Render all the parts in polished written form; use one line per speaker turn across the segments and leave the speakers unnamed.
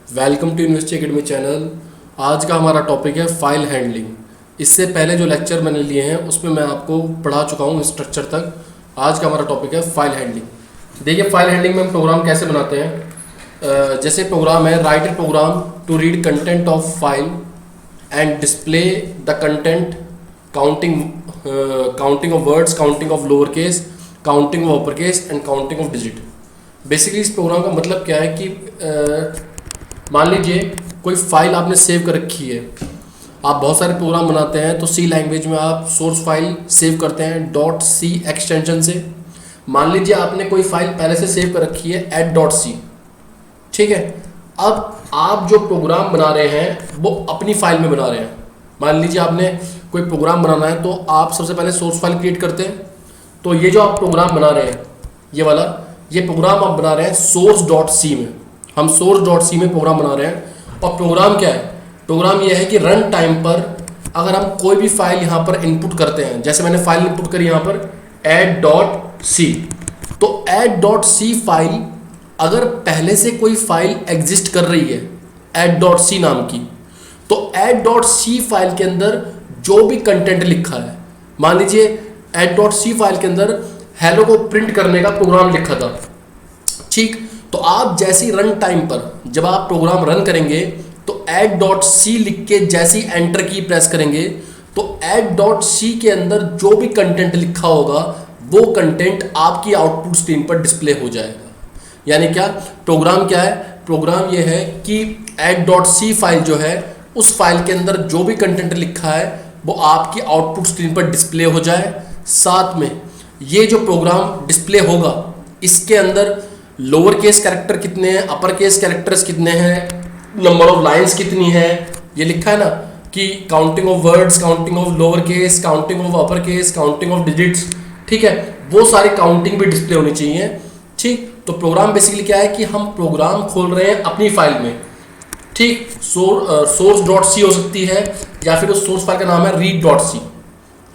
Welcome to university academy channel. आज का हमारा टॉपिक है फाइल हैंडलिंग। इससे पहले जो लेक्चर मैंने लिए हैं उसमें मैं आपको पढ़ा चुका हूँ स्ट्रक्चर तक। आज का हमारा टॉपिक है फाइल हैंडलिंग। देखिए फाइल हैंडलिंग में हम प्रोग्राम कैसे बनाते हैं। जैसे प्रोग्राम है write a program to read content of file and display the content, counting of words, counting of lower case, counting of upper case and counting of digit. Basically इस program का मतलब क्या है कि मान लीजिए कोई फाइल आपने सेव कर रखी है। आप बहुत सारे प्रोग्राम बनाते हैं तो सी लैंग्वेज में आप सोर्स फाइल सेव करते हैं .c एक्सटेंशन से। मान लीजिए आपने कोई फाइल पहले से सेव कर रखी है @.c, ठीक है। अब आप जो प्रोग्राम बना रहे हैं वो अपनी फाइल में बना रहे हैं। मान लीजिए आपने कोई प्रोग्राम बनाना है तो आप सबसे पहले सोर्स फाइल क्रिएट करते हैं। तो ये जो आप प्रोग्राम बना रहे हैं ये प्रोग्राम आप बना रहे हैं source.c में। हम source.c में प्रोग्राम बना रहे हैं। और प्रोग्राम क्या है? प्रोग्राम ये है कि रन टाइम पर अगर हम कोई भी फाइल यहाँ पर इनपुट करते हैं, जैसे मैंने फाइल इनपुट करी यहाँ पर add.c, तो add.c फाइल अगर पहले से कोई फाइल एग्जिस्ट कर रही है add.c नाम की, तो add.c फाइल के अंदर जो भी कंटेंट लिखा है, मान लीजिए add.c फाइल के अंदर हेलो को प्रिंट करने का प्रोग्राम लिखा था, ठीक। तो आप जैसी रन टाइम पर जब आप प्रोग्राम रन करेंगे तो add.c लिख के जैसी एंटर की प्रेस करेंगे तो add.c के अंदर जो भी कंटेंट लिखा होगा वो कंटेंट आपकी आउटपुट स्क्रीन पर डिस्प्ले हो जाएगा। यानी क्या प्रोग्राम क्या है? प्रोग्राम ये है कि add.c फाइल जो है उस फाइल के अंदर जो भी कंटेंट लिखा है वो आपकी आउटपुट स्क्रीन पर डिस्प्ले हो जाए। साथ में ये जो प्रोग्राम डिस्प्ले होगा इसके अंदर लोअर केस कैरेक्टर कितने हैं, अपर केस कैरेक्टर्स कितने हैं, नंबर ऑफ लाइंस कितनी है, ये लिखा है ना कि counting of words, counting of lower case, counting of upper case, counting of digits, ठीक है। वो सारी काउंटिंग भी डिस्प्ले होनी चाहिए, ठीक। तो प्रोग्राम बेसिकली क्या है कि हम प्रोग्राम खोल रहे हैं अपनी फाइल में, ठीक। source.c हो सकती है या फिर उस सोर्स फाइल का नाम है read.c।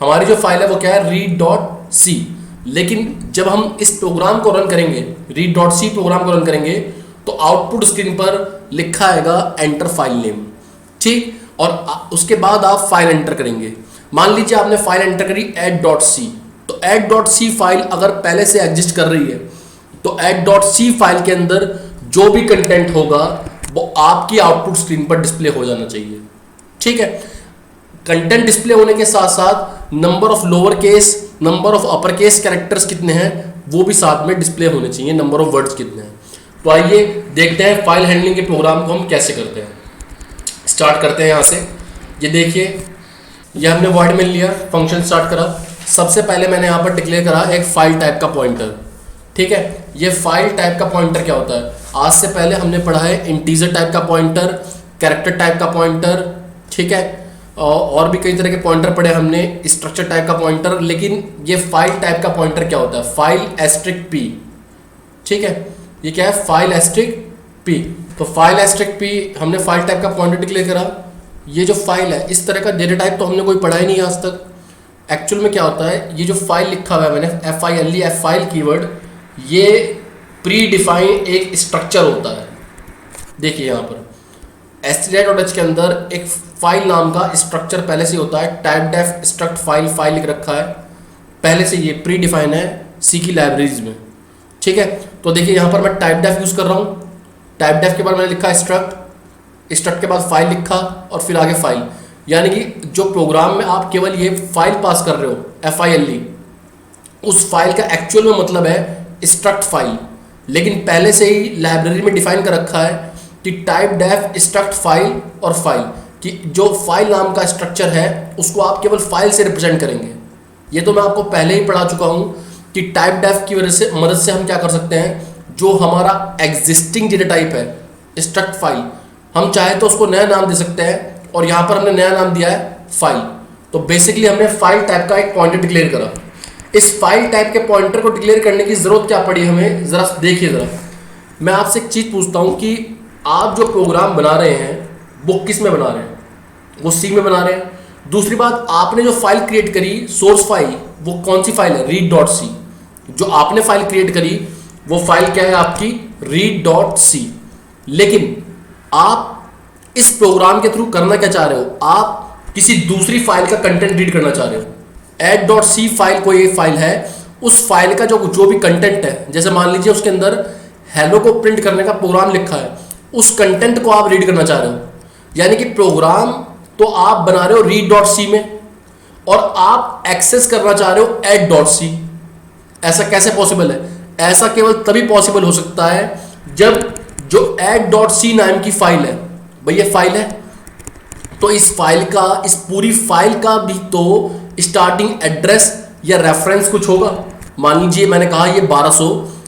हमारी जो फाइल है वो क्या है read.c। लेकिन जब हम इस प्रोग्राम को रन करेंगे, read.c प्रोग्राम को रन करेंगे, तो आउटपुट स्क्रीन पर लिखा आएगा एंटर फाइल नेम, ठीक। और उसके बाद आप फाइल एंटर करेंगे। मान लीजिए आपने फाइल एंटर करी add.c, तो add.c फाइल अगर पहले से एग्जिस्ट कर रही है तो add.c फाइल के अंदर जो भी कंटेंट होगा वो आपकी आउटपुट स्क्रीन पर डिस्प्ले हो जाना चाहिए, ठीक है। कंटेंट डिस्प्ले होने के साथ साथ number of lower case, number of upper case characters कितने हैं वो भी साथ में डिस्प्ले होने चाहिए, नंबर ऑफ वर्ड्स कितने हैं। तो आइए देखते हैं फाइल हैंडलिंग के प्रोग्राम को हम कैसे करते हैं। स्टार्ट करते हैं यहाँ से। ये देखिए ये हमने वर्ड में लिया, फंक्शन स्टार्ट करा। सबसे पहले मैंने यहाँ पर डिक्लेयर करा एक फाइल टाइप का पॉइंटर, ठीक है। ये फाइल टाइप का पॉइंटर क्या होता है? आज से पहले हमने पढ़ा है इंटीजर टाइप का पॉइंटर, कैरेक्टर टाइप का पॉइंटर, ठीक है। और भी कई तरह के पॉइंटर पढ़े हमने, स्ट्रक्चर टाइप का पॉइंटर। लेकिन ये फाइल टाइप का पॉइंटर क्या होता है? फाइल एस्ट्रिक पी, ठीक है। ये क्या है? File asterisk P. तो फाइल एस्ट्रिक पी हमने फाइल टाइप का पॉइंटर डिक्लेयर करा। ये जो फाइल है इस तरह का डेटा टाइप तो हमने कोई पढ़ा ही नहीं आज तक। एक्चुअल में क्या होता है, ये जो फाइल लिखा हुआ है मैंने FILE, फाइल कीवर्ड, ये प्री डिफाइन एक स्ट्रक्चर होता है। देखिए यहाँ पर stdio.h के अंदर एक फाइल नाम का स्ट्रक्चर पहले से होता है। typedef struct फाइल लिख रखा है पहले से, ये प्री डिफाइन है सी की लाइब्रेरीज में, ठीक है। तो देखिए यहाँ पर मैं typedef यूज़ कर रहा हूँ। typedef के बाद मैंने लिखा struct के बाद फाइल लिखा और फिर आगे फाइल। यानी कि जो प्रोग्राम में आप केवल ये फाइल पास कर रहे हो FILE, उस फाइल का एक्चुअल में मतलब है struct फाइल, लेकिन पहले से ही लाइब्रेरी में डिफाइन कर रखा है कि typedef struct फाइल और फाइल कि जो फाइल नाम का स्ट्रक्चर है उसको आप केवल फाइल से रिप्रेजेंट करेंगे। ये तो मैं आपको पहले ही पढ़ा चुका हूँ कि typedef की मदद से हम क्या कर सकते हैं, जो हमारा एग्जिस्टिंग डेटा टाइप है struct फाइल, हम चाहे तो उसको नया नाम दे सकते हैं। और यहाँ पर हमने नया नाम दिया है फाइल। तो बेसिकली हमने फाइल टाइप का एक पॉइंटर डिक्लेयर करा। इस फाइल टाइप के पॉइंटर को डिक्लेयर करने की जरूरत क्या पड़ी हमें, जरा देखिए। जरा मैं आपसे एक चीज़ पूछता हूँ कि आप जो प्रोग्राम बना रहे हैं वो किस में बना रहे हैं? वो सी में बना रहे हैं। दूसरी बात, आपने जो फाइल क्रिएट करी सोर्स फाइल, वो कौन सी फाइल है? read.c। जो आपने फाइल क्रिएट करी वो फाइल क्या है आपकी? read.c। लेकिन आप इस प्रोग्राम के थ्रू करना क्या चाह रहे हो, आप किसी दूसरी फाइल का कंटेंट रीड करना चाह रहे हो। add.c फाइल कोई फाइल है, उस फाइल का जो भी कंटेंट है, जैसे मान लीजिए उसके अंदर हेलो को प्रिंट करने का प्रोग्राम लिखा है, उस कंटेंट को आप रीड करना चाह रहे हो। यानी कि प्रोग्राम तो आप बना रहे हो read.c में और आप एक्सेस करना चाह रहे हो add.c। ऐसा कैसे पॉसिबल है? ऐसा केवल तभी पॉसिबल हो सकता है जब जो add.c नाम की फाइल है, भाई ये फाइल है, तो इस फाइल का, इस पूरी फाइल का भी तो स्टार्टिंग एड्रेस या रेफरेंस कुछ होगा। मान लीजिए मैंने कहा ये 1200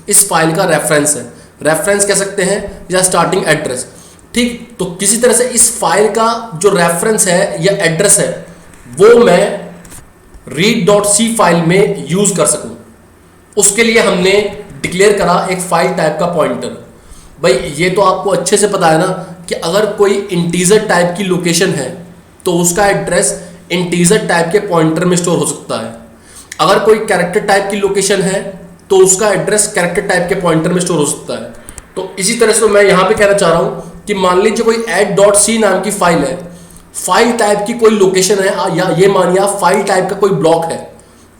इस फाइल का रेफरेंस है, रेफरेंस कह सकते हैं या स्टार्टिंग एड्रेस, ठीक। तो किसी तरह से इस फाइल का जो रेफरेंस है या एड्रेस है वो मैं read.c फाइल में यूज कर सकूं, उसके लिए हमने डिक्लेयर करा एक फाइल टाइप का पॉइंटर। भाई ये तो आपको अच्छे से पता है ना कि अगर कोई इंटीजर टाइप की लोकेशन है तो उसका एड्रेस इंटीजर टाइप के पॉइंटर में स्टोर हो सकता है। अगर कोई कैरेक्टर टाइप की लोकेशन है तो उसका एड्रेस कैरेक्टर टाइप के पॉइंटर में स्टोर हो सकता है। तो इसी तरह से मैं यहाँ पे कहना चाह रहा हूँ कि मान लीजिए कोई add.c नाम की फाइल है, फाइल टाइप की कोई लोकेशन है, या ये मानिए आप फाइल टाइप का कोई ब्लॉक है,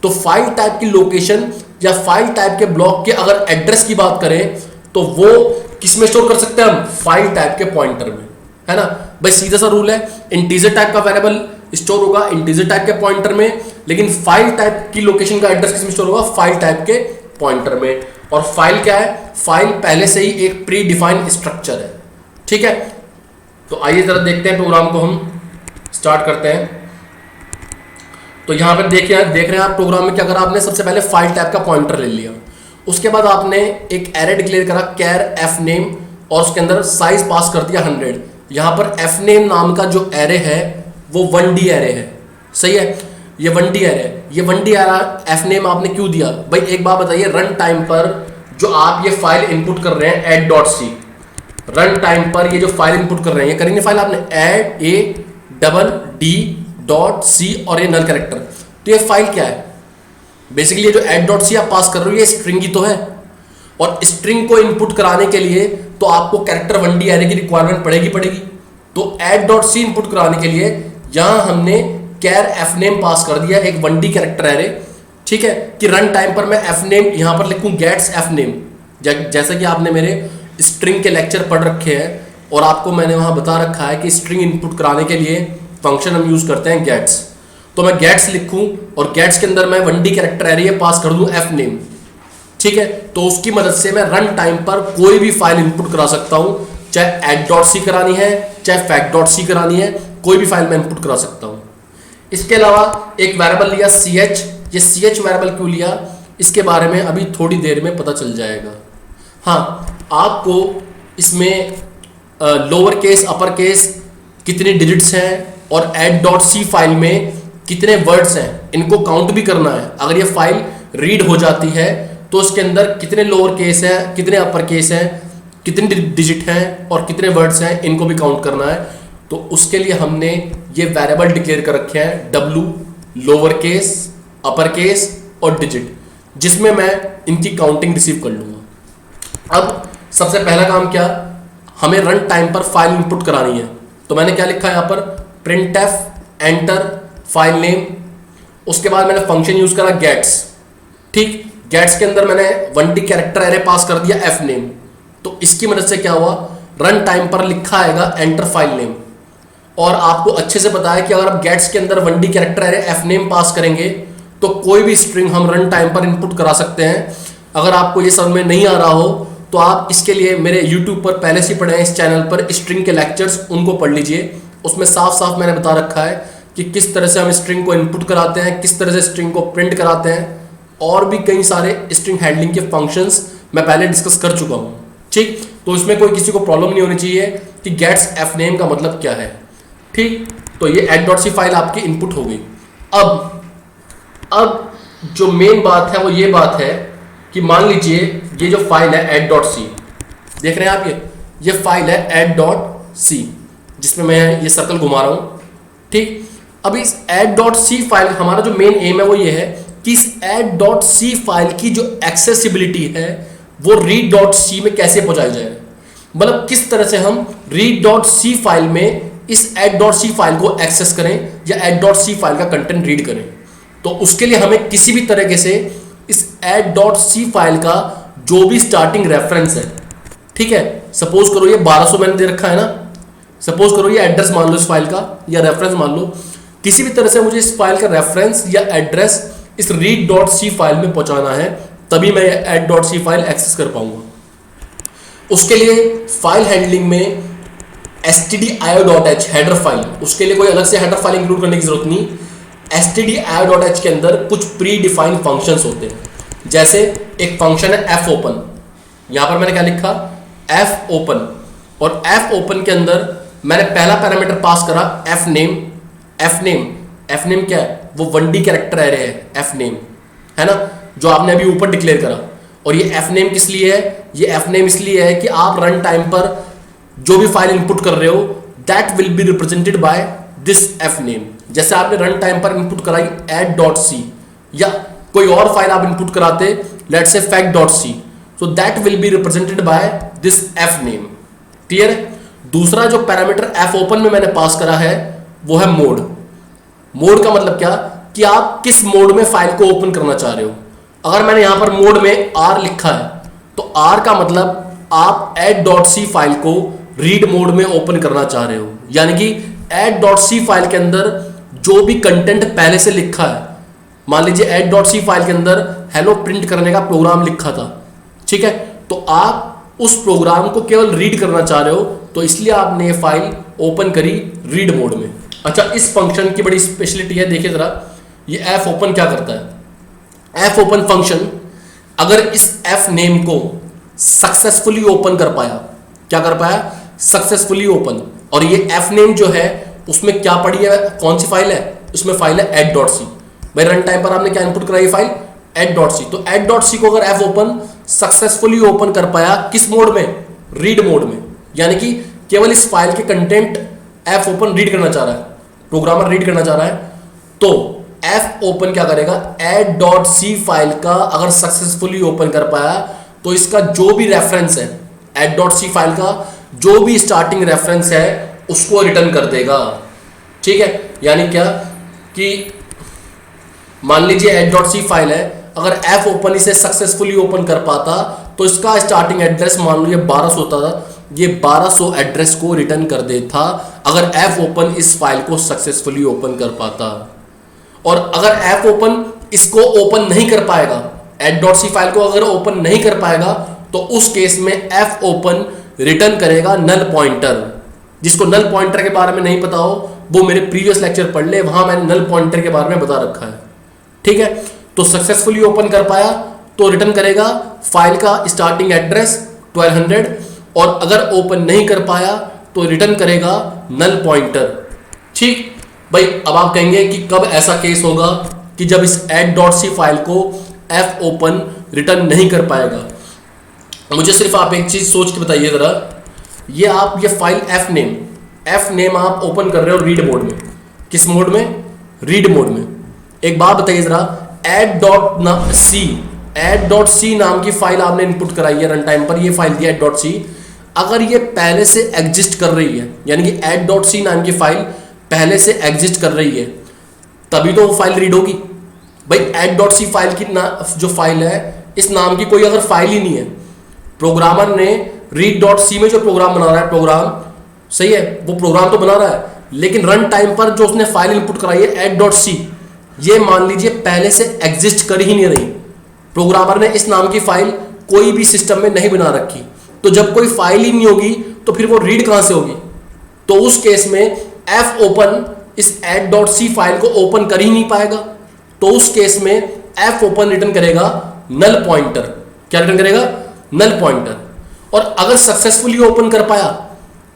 तो फाइल टाइप की लोकेशन या फाइल टाइप के ब्लॉक के अगर एड्रेस की बात करें तो वो किस में स्टोर कर सकते हैं हम? फाइल टाइप के पॉइंटर में, है ना। भाई सीधा सा रूल है, इंटीजर टाइप का वेरिएबल स्टोर होगा इंटीजर टाइप के पॉइंटर में, लेकिन फाइल टाइप की लोकेशन का एड्रेस किस में स्टोर होगा? फाइल टाइप के पॉइंटर में। और फाइल क्या है? फाइल पहले से ही एक प्री डिफाइंड स्ट्रक्चर है, ठीक है। तो आइए जरा देखते हैं, प्रोग्राम को हम स्टार्ट करते हैं। तो यहाँ पर देख रहे हैं आप प्रोग्राम में क्या करा आपने? सबसे पहले फाइल टाइप का पॉइंटर ले लिया, उसके बाद आपने एक एरे डिक्लेयर करा कैर एफ नेम और उसके अंदर साइज पास कर दिया 100। यहाँ पर एफ नेम नाम का जो एरे है वो 1D एरे है, सही है, ये 1D एरे है। ये 1D एरे एफ नेम आपने क्यों दिया? भाई एक बात बताइए, रन टाइम पर जो आप ये फाइल इनपुट कर रहे हैं add.c, रन टाइम पर ये जो फाइल इनपुट कर रहे हैं, ये करेंगे फाइल आपने add.c और ये नल कैरेक्टर, तो ये फाइल क्या है? बेसिकली ये जो add.c आप पास कर रहे हो ये स्ट्रिंग ही तो है, और स्ट्रिंग को इनपुट कराने के लिए तो आपको कैरेक्टर 1D एरे की रिक्वायरमेंट पड़ेगी। तो add.c इनपुट कराने के लिए यहां हमने कैर एफ नेम पास कर दिया, एक 1D कैरेक्टर एरे, ठीक है, कि रन टाइम पर मैं एफ नेम यहां पर लिखूं गेट्स एफ नेम। जैसे कि आपने मेरे स्ट्रिंग के लेक्चर पढ़ रखे हैं और आपको मैंने वहां बता रखा है कि स्ट्रिंग इनपुट कराने के लिए फंक्शन हम यूज करते हैं गेट्स। तो मैं गेट्स लिखूं और गेट्स के अंदर मैं 1D कैरेक्टर एरे पास कर दूं एफ नेम, ठीक है। तो उसकी मदद से मैं रन टाइम पर कोई भी फाइल इनपुट करा सकता हूं, चाहे add.c करानी है चाहे fact.c करानी है, कोई भी फाइल मैं इनपुट करा सकता हूं। इसके अलावा एक वेरिएबल लिया ch, ये ch वेरिएबल क्यों लिया इसके बारे में अभी थोड़ी देर में पता चल जाएगा। हाँ, आपको इसमें लोअर केस अपर केस कितने डिजिट्स हैं और add.c फाइल में कितने वर्ड्स हैं इनको काउंट भी करना है। अगर ये फाइल रीड हो जाती है तो उसके अंदर कितने लोअर केस हैं, कितने अपर केस हैं, कितने डिजिट हैं और कितने वर्ड्स हैं, इनको भी काउंट करना है। तो उसके लिए हमने ये वेरिएबल डिक्लेयर कर रखे हैं w lower case upper case और डिजिट, जिसमें मैं इनकी काउंटिंग रिसीव कर लूँगा। अब सबसे पहला काम क्या, हमें रन टाइम पर फाइल इनपुट करानी है। तो मैंने क्या लिखा है यहाँ पर, printf एंटर फाइल नेम, उसके बाद मैंने फंक्शन यूज करा गेट्स, ठीक। गेट्स के अंदर मैंने 1D कैरेक्टर एरे पास कर दिया एफ नेम। तो इसकी मदद से क्या हुआ, रन टाइम पर लिखा आएगा एंटर फाइल नेम। और आपको अच्छे से पता है कि अगर आप गेट्स के अंदर 1D character array F name pass करेंगे तो कोई भी स्ट्रिंग हम रन टाइम पर इनपुट करा सकते हैं। अगर आपको ये समझ में नहीं आ रहा हो तो आप इसके लिए मेरे यूट्यूब पर पहले से पढ़े हैं इस चैनल पर स्ट्रिंग के लेक्चर्स, उनको पढ़ लीजिए। उसमें साफ साफ मैंने बता रखा है कि किस तरह से हम स्ट्रिंग को इनपुट कराते हैं, किस तरह से स्ट्रिंग को प्रिंट कराते हैं, और भी कई सारे स्ट्रिंग हैंडलिंग के फंक्शंस मैं पहले डिस्कस कर चुका हूँ, ठीक। तो इसमें कोई किसी को प्रॉब्लम नहीं होनी चाहिए कि गेट्स एफ नेम का मतलब क्या है, ठीक। तो ये add.c फाइल आपकी इनपुट हो गई। अब जो मेन बात है वो ये बात है कि मान लीजिए ये जो फाइल है add.c, देख रहे हैं आप, ये फाइल है add.c जिसमें मैं ये सर्कल घुमा रहा हूँ, ठीक। अब इस add.c फाइल हमारा जो मेन एम है वो ये है कि इस add.c फाइल की जो एक्सेसिबिलिटी है वो read.c में कैसे पहुंचाई जाए। मतलब किस तरह से हम read.c फाइल में इस add.c फाइल को एक्सेस करें या add.c फाइल का कंटेंट रीड करें। तो उसके लिए हमें किसी भी तरीके से इस add.c फाइल का जो भी स्टार्टिंग रेफरेंस है, ठीक है, सपोज करो ये 1200 मैंने दे रखा है ना, सपोज करो ये एड्रेस मान लो इस फाइल का या रेफरेंस मान लो, किसी भी तरह से मुझे इस फाइल का रेफरेंस या एड्रेस इस read.c फाइल में पहुंचाना है, तभी मैं add.c फाइल एक्सेस कर पाऊंगा। उसके लिए फाइल हैंडलिंग में stdio.h हेडर फाइल, उसके लिए कोई अलग से हेडर फाइल इंक्लूड करने की जरूरत नहीं। stdio.h के अंदर कुछ प्री डिफाइंड फंक्शंस होते हैं। जैसे एक फंक्शन है fopen, यहां पर मैंने क्या लिखा fopen, और fopen के अंदर मैंने पहला पैरामीटर पास करा fname। fname क्या है, वो 1D कैरेक्टर एरे है fname, है ना, जो आपने अभी ऊपर डिक्लेयर करा। और ये fname किस लिए है, ये fname इसलिए है कि आप रन टाइम पर जो भी फाइल इनपुट कर रहे हो that will be represented by this fname। जैसे आपने रन टाइम पर इनपुट कराई add.c या कोई और फाइल आप इनपुट कराते let's say fact.c, so that will be represented by this fname। Clear है। दूसरा जो पैरामीटर fopen में मैंने पास करा है वो है मोड। मोड का मतलब क्या कि आप किस मोड में फाइल को ओपन करना चाह रहे हो। अगर मैंने यहां पर मोड में R लिखा है तो R का मतलब आप add.c फाइल को रीड मोड में ओपन करना चाह रहे हो, यानी कि add.c फाइल के अंदर जो भी कंटेंट पहले से लिखा है, मान लीजिए add.c फाइल के अंदर हेलो प्रिंट करने का प्रोग्राम लिखा था, ठीक है, तो आप उस प्रोग्राम को केवल रीड करना चाह रहे हो, तो इसलिए आपने ये फाइल ओपन करी रीड मोड में। अच्छा, इस फंक्शन की बड़ी स्पेशलिटी है, देखिए जरा, ये fopen क्या करता है। fopen फंक्शन अगर इस fname को सक्सेसफुली ओपन कर पाया, क्या कर पाया, सक्सेसफुली ओपन, और ये fname जो है उसमें क्या पड़ी है, कौन सी फाइल है, उसमें फाइल है add.c। भाई रन टाइम पर आपने क्या इनपुट कराई फाइल add.c, तो add.c को अगर fopen सक्सेसफुली ओपन कर पाया किस मोड में, रीड मोड में, यानी कि केवल इस फाइल के कंटेंट fopen रीड करना चाह रहा है, प्रोग्रामर रीड करना चाह रहा है, तो fopen क्या करेगा, add.c फाइल का अगर सक्सेसफुली ओपन कर पाया तो इसका जो भी रेफरेंस है, add.c फाइल का जो भी स्टार्टिंग रेफरेंस है उसको रिटर्न कर देगा। ठीक है, यानी क्या कि मान लीजिए add.c फाइल है, अगर fopen इसे सक्सेसफुली ओपन कर पाता तो इसका स्टार्टिंग एड्रेस मान लो ये 1200 होता था, ये 1200 एड्रेस को रिटर्न कर देता अगर fopen इस फाइल को सक्सेसफुली ओपन कर पाता। और अगर fopen इसको ओपन नहीं कर पाएगा, add.c फाइल को अगर ओपन नहीं कर पाएगा, तो उस केस में fopen रिटर्न करेगा नल पॉइंटर। जिसको नल पॉइंटर के बारे में नहीं पता हो वो मेरे प्रीवियस लेक्चर पढ़ ले, वहां मैंने नल पॉइंटर के बारे में बता रखा है। ठीक है, तो सक्सेसफुली ओपन कर पाया तो रिटर्न करेगा फाइल का स्टार्टिंग एड्रेस 1200, और अगर ओपन नहीं कर पाया तो रिटर्न करेगा नल पॉइंटर। ठीक भाई, अब आप कहेंगे कि कब ऐसा केस होगा कि जब इस add.c फाइल को fopen रिटर्न नहीं कर पाएगा। मुझे सिर्फ आप एक चीज सोच के बताइए जरा, ये फाइल fname आप ओपन कर रहे हो रीड मोड में, किस मोड में, रीड मोड में। एक बात बताइए जरा, add.c नाम की फाइल आपने इनपुट कराई है रन टाइम पर, ये फाइल दिया add.c, अगर ये पहले से एग्जिस्ट कर रही है, यानी कि add.c नाम की फाइल पहले से एग्जिस्ट कर रही है, तभी तो वो फाइल रीड होगी। भाई add.c फाइल की जो फाइल है, इस नाम की कोई अगर फाइल ही नहीं है, प्रोग्रामर ने read.c में जो प्रोग्राम बना रहा है, प्रोग्राम सही है, वो प्रोग्राम तो बना रहा है, लेकिन रन टाइम पर जो उसने फाइल इनपुट कराई है add.c, ये मान लीजिए पहले से एग्जिस्ट कर ही नहीं रही, प्रोग्रामर ने इस नाम की फाइल कोई भी सिस्टम में नहीं बना रखी, तो जब कोई फाइल ही नहीं होगी तो फिर वो रीड कहां से होगी। तो उस केस में fopen इस add.c फाइल को ओपन कर ही नहीं पाएगा, तो उस केस में fopen रिटर्न करेगा नल पॉइंटर। क्या रिटर्न करेगा, नल पॉइंटर। और अगर सक्सेसफुली ओपन कर पाया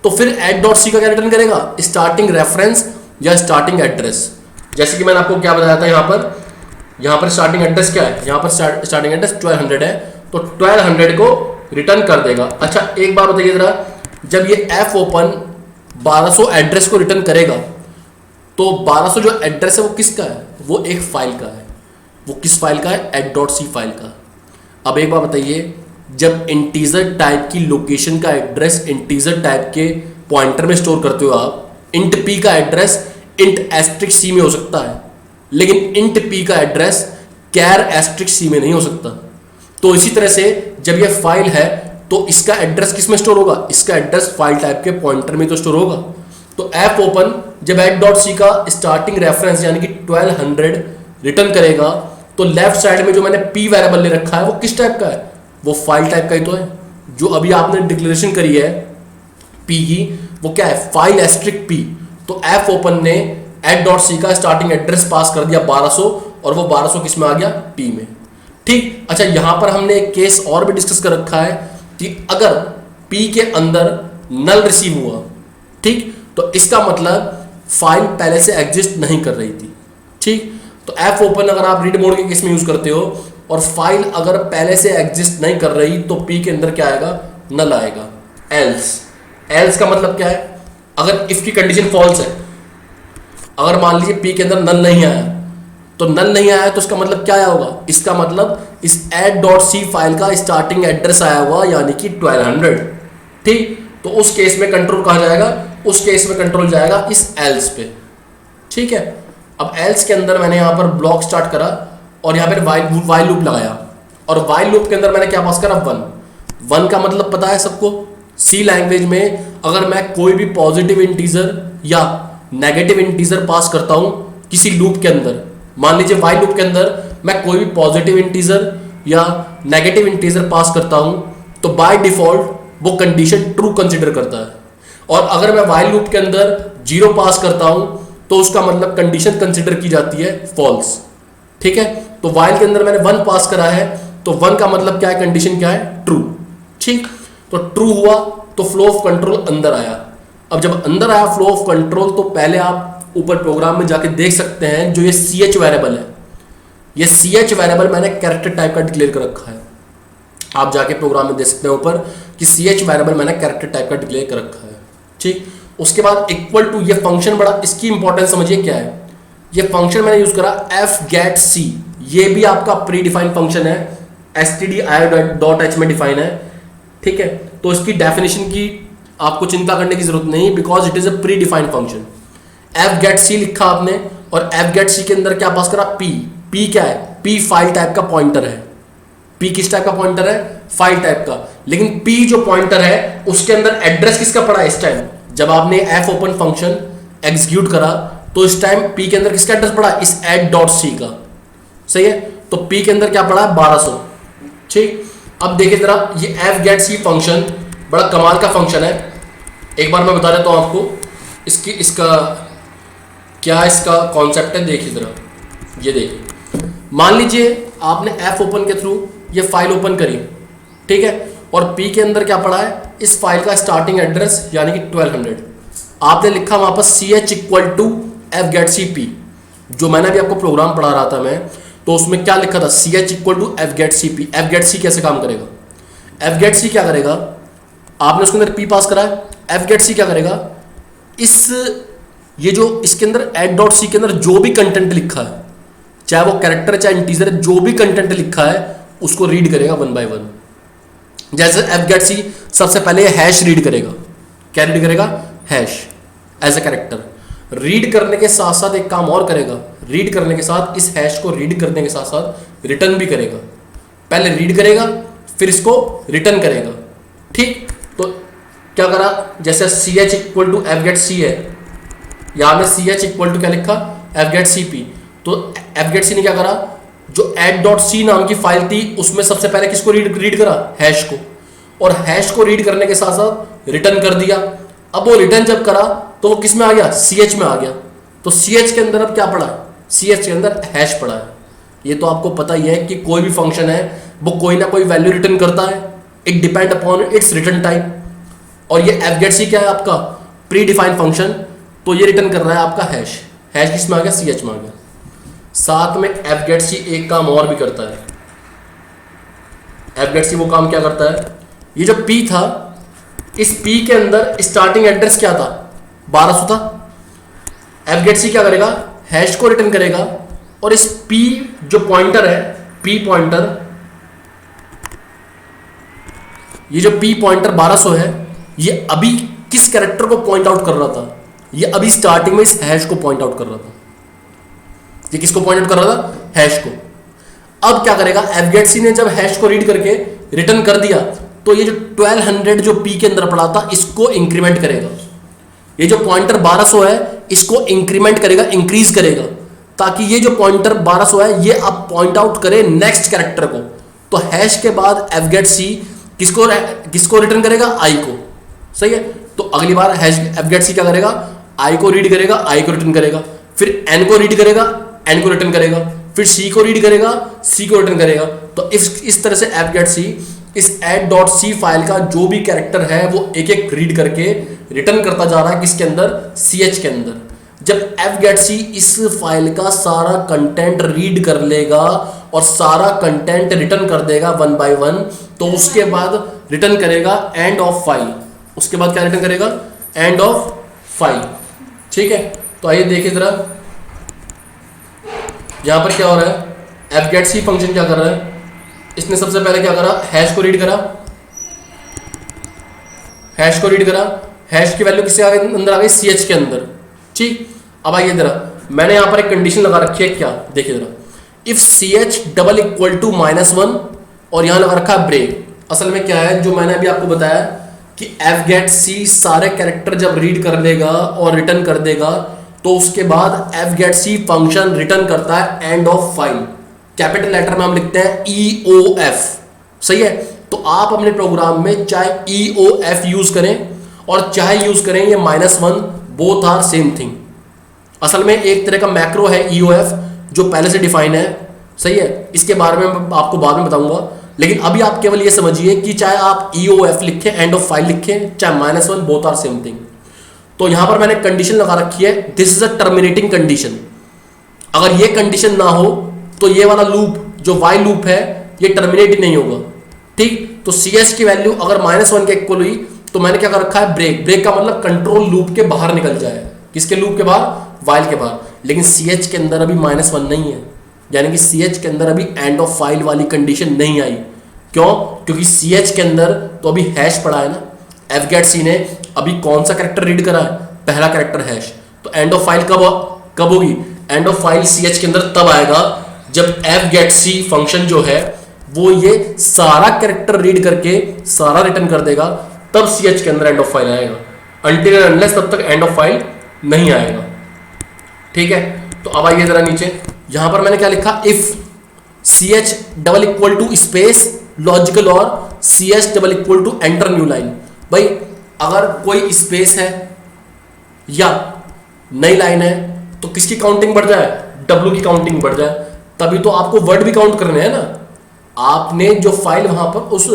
तो फिर add.c का क्या रिटर्न करेगा, स्टार्टिंग रेफरेंस या स्टार्टिंग एड्रेस। जैसे कि मैंने आपको क्या बताया था, यहाँ पर स्टार्टिंग एड्रेस क्या है, यहाँ पर स्टार्टिंग एड्रेस 1200 है, तो 1200 को रिटर्न कर देगा। अच्छा, एक बात बताइए जरा, जब ये fopen 1200 एड्रेस को रिटर्न करेगा तो 1200 जो एड्रेस है वो किसका है, वो एक फाइल का है। वो किस फाइल का है, add.c फाइल का। अब एक बात बताइए, जब इंटीजर टाइप की लोकेशन का एड्रेस इंटीजर टाइप के पॉइंटर में स्टोर करते हो आप, इंट p का एड्रेस इंट एस्ट्रिक c में हो सकता है, लेकिन इंट p का एड्रेस कैर एस्ट्रिक c में नहीं हो सकता। तो इसी तरह से जब ये फाइल है तो इसका एड्रेस किस में स्टोर होगा, इसका एड्रेस फाइल टाइप के पॉइंटर में तो स्टोर होगा। तो एफ ओपन जब h.c का स्टार्टिंग रेफरेंस यानी कि 1200 रिटर्न करेगा तो लेफ्ट साइड में जो मैंने p वेरिएबल ले रखा है वो किस टाइप का है, वो फाइल टाइप का ही तो है। जो अभी आपने डिक्लेरेशन करी है p की वो क्या है, फाइल एस्ट्रिक p। तो एफ ओपन ने h.c का स्टार्टिंग एड्रेस पास कर दिया 1200 और वो 1200 किस में आ गया, p में। ठीक, अच्छा यहां पर हमने एक केस और भी डिस्कस कर रखा है कि अगर p के अंदर नल रिसीव हुआ, ठीक, तो इसका मतलब फाइल पहले से एग्जिस्ट नहीं कर रही थी। ठीक, तो एफ ओपन अगर आप रीड मोड के केस में यूज करते हो और फाइल अगर पहले से एग्जिस्ट नहीं कर रही तो p के अंदर क्या आएगा, नल आएगा। एल्स का मतलब क्या है, अगर इफ की कंडीशन फॉल्स है, अगर मान लीजिए p के अंदर नल नहीं आया, तो नल नहीं आया तो इसका मतलब क्या आया होगा, इसका मतलब इस add.c फाइल का स्टार्टिंग एड्रेस आया हुआ यानी कि 1200। ठीक, तो उस केस में कंट्रोल कहा जाएगा, उस केस में कंट्रोल जाएगा इस एल्स पे। ठीक है, अब एल्स के अंदर मैंने यहाँ पर ब्लॉक स्टार्ट करा और यहाँ पर वाइल लूप लगाया और वाइल लूप के अंदर मैंने क्या पास करा, 1 का मतलब पता है सबको, सी लैंग्वेज में अगर मैं कोई भी पॉजिटिव इंटीजर या नेगेटिव इंटीजर पास करता हूं किसी लूप के अंदर, मान लीजिए वाइल लूप के अंदर मैं कोई भी पॉजिटिव इंटीजर या नेगेटिव इंटीजर पास करता हूं तो बाय डिफॉल्ट वो कंडीशन ट्रू कंसीडर करता है। और अगर मैं वाइल लूप के अंदर 0 पास करता हूं तो उसका मतलब कंडीशन कंसीडर की जाती है फॉल्स। ठीक है, तो वाइल के अंदर मैंने 1 पास करा है तो 1 का मतलब क्या है, कंडीशन क्या है, ट्रू। ठीक, तो ट्रू हुआ तो फ्लो ऑफ कंट्रोल अंदर आया। अब जब अंदर आया फ्लो ऑफ कंट्रोल तो पहले आप ऊपर प्रोग्राम में जाके देख सकते हैं जो ये ch वेरिएबल है, ये ch वेरिएबल मैंने कैरेक्टर टाइप का डिक्लेयर कर रखा है। आप जाके प्रोग्राम में देख सकते हैं ऊपर कि ch वेरिएबल मैंने कैरेक्टर टाइप का डिक्लेयर कर रखा है। ठीक, उसके बाद इक्वल टू, ये फंक्शन बड़ा इसकी इंपॉर्टेंस समझिए क्या है, ये फंक्शन मैंने यूज करा f-get-c, ये भी आपका प्री डिफाइंड फंक्शन है, stdio.h में डिफाइन है। ठीक है, तो इसकी डेफिनेशन की आपको चिंता करने की जरूरत नहीं, because it is a pre defined function. f-get-c लिखा आपने और f-get-c के अंदर क्या पास करा, p क्या है, p फाइल टाइप का पॉइंटर है। p किस टाइप का पॉइंटर है, फाइल टाइप का, लेकिन p जो पॉइंटर है उसके अंदर एड्रेस किसका पड़ा है, इस टाइम जब आपने f ओपन फंक्शन एग्जीक्यूट करा तो इस टाइम p के अंदर किसका एड्रेस पड़ा, इस add.c का। सही है, तो p के अंदर क्या पड़ा है, 1200। ठीक, अब देखिए जरा, ये f-get-c फंक्शन बड़ा कमाल का फंक्शन है। एक बार मैं बता देता हूँ आपको इसका क्या इसका कॉन्सेप्ट है। देखिए जरा, ये देखिए, मान लीजिए आपने f ओपन के थ्रू ये फाइल ओपन करी, ठीक है, और p के अंदर क्या पड़ा है, इस फाइल का स्टार्टिंग एड्रेस यानी कि 1200। आपने लिखा वहां पर ch इक्वल टू f-get-c, जो मैंने अभी आपको प्रोग्राम पढ़ा रहा था मैं, तो उसमें क्या लिखा था, ch equal to f-get-c। f-get-c कैसे काम करेगा, f-get-c क्या करेगा, आपने उसके अंदर p पास करा है, f-get-c क्या करेगा, ये जो इसके अंदर add.c के अंदर जो भी कंटेंट लिखा है, चाहे वो कैरेक्टर चाहे इंटीजर, जो भी कंटेंट लिखा है उसको रीड करेगा 1 by 1। जैसे f-get-c सबसे पहले हैश रीड करेगा, क्या रीड करेगा, hash as a character. Read करने के साथ साथ एक काम और करेगा, रीड करने के साथ इस हैश को रीड करने के साथ साथ रिटर्न भी करेगा। पहले रीड करेगा फिर इसको रिटर्न करेगा। ठीक, तो क्या करा, जैसे ch इक्वल टू f-get-c है, यहां में ch इक्वल टू क्या लिखा, f-get-cp, तो f-get-c ने क्या करा, जो add.c नाम की फाइल थी उसमें सबसे पहले किसको रीड करा, हैश को, और हैश को रीड करने के साथ साथ रिटर्न कर दिया। अब वो रिटर्न जब करा तो वो किस में आ गया, ch में आ गया। तो ch के अंदर अब क्या पड़ा है, ch के अंदर हैश पड़ा है। ये तो आपको पता ही है कि कोई भी फंक्शन है वो कोई ना कोई वैल्यू रिटर्न करता है, it depend upon its return type. और ये f-get-c क्या है, आपका प्री डिफाइंड फंक्शन, तो ये रिटर्न कर रहा है आपका हैश। हैश किस में आ गया, ch में आ गया। साथ में f-get-c एक काम और भी करता है। f-get-c वो काम क्या करता है, ये जो p था, इस p के अंदर स्टार्टिंग एड्रेस क्या था, 1200 था। f-get-c क्या करेगा, हैश को रिटर्न करेगा और इस p जो पॉइंटर है, p पॉइंटर ये जो p पॉइंटर 1200 है, ये अभी किस कैरेक्टर को पॉइंट आउट कर रहा था? ये अभी स्टार्टिंग में इस हैश को पॉइंट आउट कर रहा था। ये किसको पॉइंट आउट कर रहा था? हैश को। अब क्या करेगा? fgetc ने जब हैश को रीड करके रिटर्न कर दिया तो ये जो 1200 जो p के अंदर पड़ा था इसको इंक्रीमेंट करेगा। ये जो पॉइंटर 1200 है इसको इंक्रीमेंट करेगा, इंक्रीज करेगा, ताकि ये जो पॉइंटर 1200 है ये अब पॉइंट आउट करे नेक्स्ट कैरेक्टर को। तो हैश के बाद fgetc किसको रिटर्न करेगा? i को। सही है। तो अगली बार fgetc क्या करेगा? i को रीड करेगा, i को रिटर्न करेगा, फिर n को रीड करेगा, n को रिटर्न करेगा, फिर c को रीड करेगा, c को रिटर्न करेगा। तो इस तरह से fgetc इस add.c फाइल का जो भी कैरेक्टर है वो एक एक रीड करके रिटर्न करता जा रहा है किसके अंदर? ch के अंदर। जब fgetc इस फाइल का सारा कंटेंट रीड कर लेगा और सारा कंटेंट रिटर्न कर देगा 1 by 1, तो उसके बाद रिटर्न करेगा एंड ऑफ फाइल। उसके बाद क्या रिटर्न करेगा? And of file. ठीक है। तो आइए देखिए जरा यहां पर क्या हो रहा है। fgetc फंक्शन क्या कर रहा है? इसने सबसे पहले क्या करा? हैश को रीड करा, हैश को रीड करा, हैश की वैल्यू किसके अंदर आ गई? ch के अंदर। ठीक। अब आइए जरा, मैंने यहां पर एक कंडीशन लगा रखी है। क्या? देखिए जरा, if ch double equal to -1 और यहां लगा रखा है ब्रेक। असल में क्या है जो मैंने अभी आपको बताया कि fgetc सारे कैरेक्टर जब रीड कर लेगा और रिटर्न कर देगा तो उसके बाद fgetc फंक्शन रिटर्न करता है end of file. Capital letter में हम लिखते हैं EOF। सही है। तो आप अपने प्रोग्राम में चाहे EOF यूज करें और चाहे यूज करें ये -1, बोथ आर सेम थिंग। असल में एक तरह का मैक्रो है EOF जो पहले से डिफाइन है। सही है। इसके बारे में आपको बाद में बताऊंगा, लेकिन अभी आप केवल ये समझिए कि चाहे आप EOF लिखें, एंड ऑफ फाइल लिखें, चाहे -1, बोथ आर सेम थिंग। तो यहां पर मैंने कंडीशन लगा रखी है, this is a terminating condition. अगर ये कंडीशन ना हो तो ये वाला लूप जो वाइल लूप है ये टर्मिनेट ही नहीं होगा। ठीक। तो ch की वैल्यू अगर -1 के इक्वल हुई तो मैंने क्या कर रखा है? ब्रेक। ब्रेक का मतलब कंट्रोल लूप के बाहर निकल जाए। किसके लूप के बाहर? वाइल के बाहर। लेकिन ch के अंदर अभी -1 नहीं है, यानी कि ch के अंदर अभी एंड ऑफ फाइल वाली कंडीशन नहीं आई। क्यों? क्योंकि ch के अंदर तो अभी हैश पड़ा है ना। fgetc ने अभी कौन सा कैरेक्टर रीड करा है? पहला कैरेक्टर हैश। तो एंड ऑफ फाइल कब होगी? एंड ऑफ फाइल ch के अंदर तब आएगा जब fgetc फंक्शन जो है वो ये सारा कैरेक्टर रीड करके सारा रिटर्न कर देगा, तब ch के अंदर एंड ऑफ फाइल आएगा। अनटिल एंड अनलेस तब तक एंड ऑफ फाइल नहीं आएगा। ठीक है। तो अब आइए जरा नीचे, यहां पर मैंने क्या लिखा? If ch double equal to space logical और ch double equal to enter new line. भाई अगर कोई स्पेस है या नई लाइन है तो किसकी काउंटिंग बढ़ जाए? w की काउंटिंग बढ़ जाए। तभी तो आपको वर्ड भी काउंट करने हैं ना। आपने जो फाइल वहां पर उस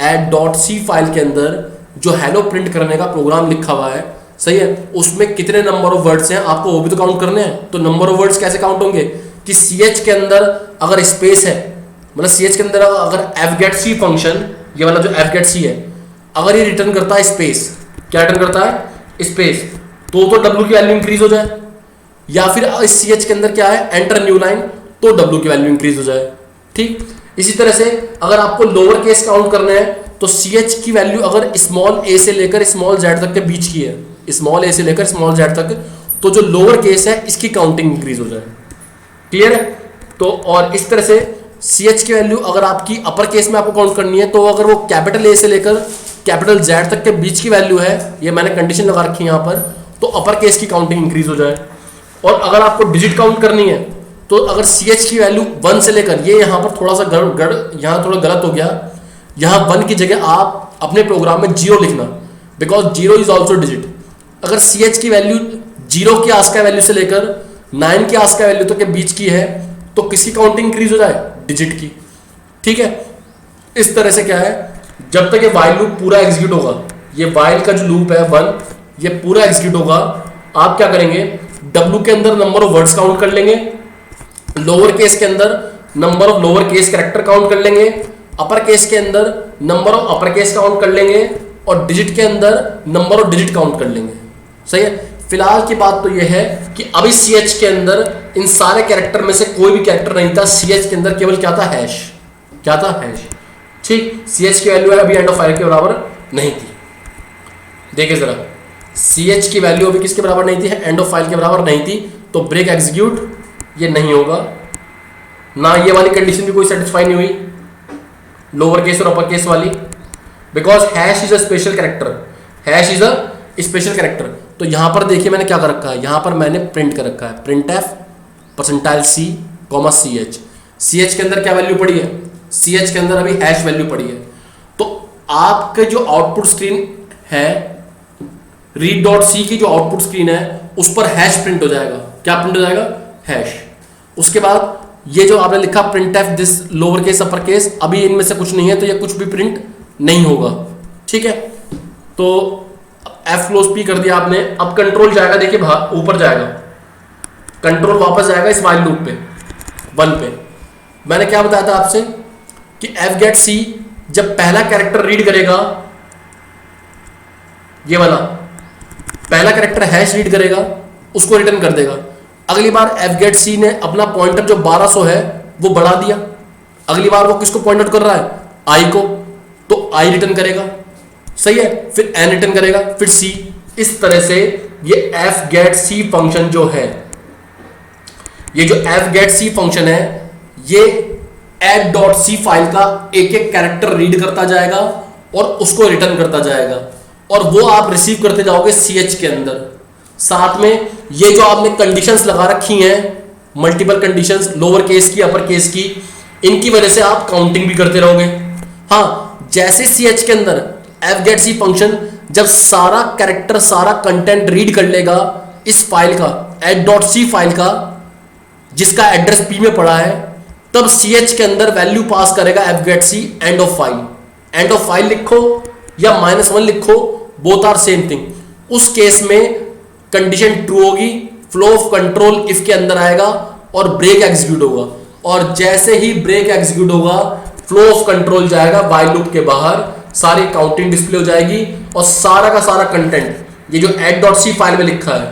add.c फाइल के अंदर जो हेलो प्रिंट करने का प्रोग्राम लिखा हुआ है, सही है, उसमें कितने नंबर ऑफ वर्ड्स हैं आपको वो भी तो काउंट करने हैं। तो नंबर ऑफ वर्ड्स कैसे काउंट होंगे? कि ch के अंदर अगर स्पेस है, मतलब ch के अंदर अगर fgetc फंक्शन, ये वाला जो fgetc है, अगर ये रिटर्न करता है स्पेस, क्या रिटर्न करता है? स्पेस, तो w की वैल्यू इंक्रीज हो जाए। या फिर इस ch के अंदर क्या है? एंटर न्यू लाइन, तो w की वैल्यू इंक्रीज हो जाए। ठीक। इसी तरह से अगर आपको लोअर केस काउंट करने हैं तो ch की वैल्यू अगर स्मॉल a से लेकर स्मॉल z तक के बीच की है, स्मॉल a से लेकर स्मॉल z तक, तो जो लोअर केस है इसकी काउंटिंग इंक्रीज हो जाए। क्लियर है? तो और इस तरह से ch की वैल्यू अगर आपकी अपर केस में आपको काउंट करनी है तो अगर वो कैपिटल A से लेकर कैपिटल Z तक के बीच की वैल्यू है, ये मैंने कंडीशन लगा रखी है यहाँ पर, तो अपर केस की काउंटिंग इंक्रीज हो जाए। और अगर आपको डिजिट काउंट करनी है तो अगर ch की वैल्यू 1 से लेकर, ये यहाँ पर थोड़ा सा यहाँ थोड़ा गलत हो गया, यहाँ 1 की जगह आप अपने प्रोग्राम में 0 लिखना, बिकॉज 0 इज ऑल्सो डिजिट। अगर ch की वैल्यू 0 की आस्का वैल्यू से लेकर 9 की आस्का वैल्यू तक के बीच की है तो किसकी काउंटिंग इंक्रीज हो जाए? डिजिट की। ठीक है। इस तरह से क्या है, जब तक ये वाइल लूप पूरा एग्जीक्यूट होगा, ये वाइल का जो लूप है 1, ये पूरा एग्जीक्यूट होगा, आप क्या करेंगे? w के अंदर नंबर ऑफ वर्ड्स काउंट कर लेंगे, लोअर केस के अंदर number of lower case character count कर लेंगे, अपर केस के अंदर number of upper case count कर लेंगे और डिजिट के अंदर नंबर ऑफ डिजिट काउंट कर लेंगे। सही है। फिलहाल की बात तो यह है कि अभी ch के अंदर इन सारे कैरेक्टर में से कोई भी कैरेक्टर नहीं था, ch के अंदर केवल क्या था? हैश। क्या था? हैश। ठीक, सी एच की वैल्यू है अभी एंड ऑफ फाइल के बराबर नहीं थी। देखिए जरा, सी एच की वैल्यू अभी किसके बराबर नहीं थी, एंड ऑफ फाइल के बराबर नहीं थी, तो ब्रेक एग्जीक्यूट ये नहीं होगा ना, ये वाली कंडीशन भी कोई सेटिस्फाई नहीं हुई, लोअर केस और अपर केस वाली, because hash is a special character, hash is a special character. तो यहां पर देखिए मैंने क्या कर रखा है, यहां पर मैंने प्रिंट कर रखा है printf percentile C comma C H. C H के अंदर क्या वैल्यू पड़ी है, सी एच के अंदर अभी हैश वैल्यू पड़ी है। तो आपके जो आउटपुट स्क्रीन है, रीड डॉट सी की जो आउटपुट स्क्रीन है उस पर हैश प्रिंट हो जाएगा। क्या प्रिंट हो जाएगा, हैश। उसके बाद ये जो आपने लिखा print F this lower case upper case, अभी इनमें से कुछ नहीं है तो ये कुछ भी प्रिंट नहीं होगा। ठीक है, तो एफ क्लोज पी कर दिया आपने। अब कंट्रोल जाएगा, देखिए ऊपर जाएगा, कंट्रोल वापस जाएगा इस वाइल लूप पे 1 पे। मैंने क्या बताया था आपसे कि एफ गेट सी जब पहला कैरेक्टर रीड करेगा, ये वाला पहला कैरेक्टर हैश रीड करेगा, उसको रिटर्न कर देगा। अगली बार एफ गेट सी ने अपना पॉइंटर जो 1200 है वो बढ़ा दिया, अगली बार वो किसको पॉइंट आउट कर रहा है, आई को, तो आई रिटर्न करेगा। सही है, फिर एन रिटर्न करेगा, फिर सी। इस तरह से ये एफ गेट सी फंक्शन जो है, ये जो एफ गेट सी फंक्शन है, ये एड डॉट सी फाइल का एक एक कैरेक्टर रीड करता जाएगा और उसको रिटर्न करता जाएगा, और वो आप रिसीव करते जाओगे सी एच के अंदर। साथ में ये जो आपने कंडीशंस लगा रखी हैं, मल्टीपल कंडीशंस लोअर केस की अपर केस की, इनकी वजह से आप काउंटिंग भी करते रहोगे। हाँ, जैसे सी एच के अंदर एफ गेट सी फंक्शन जब सारा कैरेक्टर सारा कंटेंट रीड कर लेगा इस फाइल का, एड डॉट सी फाइल का, जिसका एड्रेस पी में पड़ा है, तब सी एच के अंदर वैल्यू पास करेगा F get C end of file. End of file लिखो या -1 लिखो, बोथ आर सेम थिंग। उस केस में कंडीशन ट्रू होगी, फ्लो ऑफ कंट्रोल इफ के अंदर आएगा और ब्रेक एग्जीक्यूट होगा, और जैसे ही ब्रेक एग्जीक्यूट होगा फ्लो ऑफ कंट्रोल जाएगा वाइल लूप के बाहर, सारी काउंटिंग डिस्प्ले हो जाएगी, और सारा का सारा कंटेंट ये जो एड डॉट सी फाइल में लिखा है,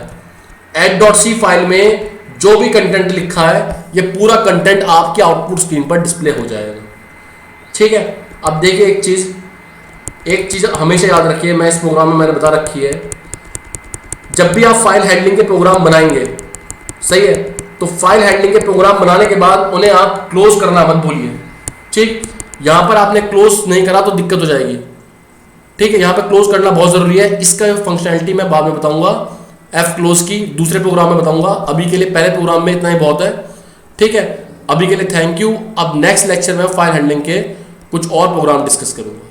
एड डॉट सी फाइल में जो भी कंटेंट लिखा है ये पूरा कंटेंट आपके आउटपुट स्क्रीन पर डिस्प्ले हो जाएगा। ठीक है, अब देखिए एक चीज हमेशा याद रखिए, मैं इस प्रोग्राम में मैंने बता रखी है, जब भी आप फाइल हैंडलिंग के प्रोग्राम बनाएंगे, सही है, तो फाइल हैंडलिंग के प्रोग्राम बनाने के बाद उन्हें आप क्लोज करना मत भूलिए। ठीक, यहां पर आपने क्लोज नहीं करा तो दिक्कत हो जाएगी। ठीक है, यहां पर क्लोज करना बहुत जरूरी है। इसका फंक्शनैलिटी मैं बाद में बताऊंगा, एफ क्लोज की दूसरे प्रोग्राम में बताऊंगा। अभी के लिए पहले प्रोग्राम में इतना ही बहुत है। ठीक है, अभी के लिए थैंक यू। अब नेक्स्ट लेक्चर में फाइल हैंडलिंग के कुछ और प्रोग्राम डिस्कस करूंगा।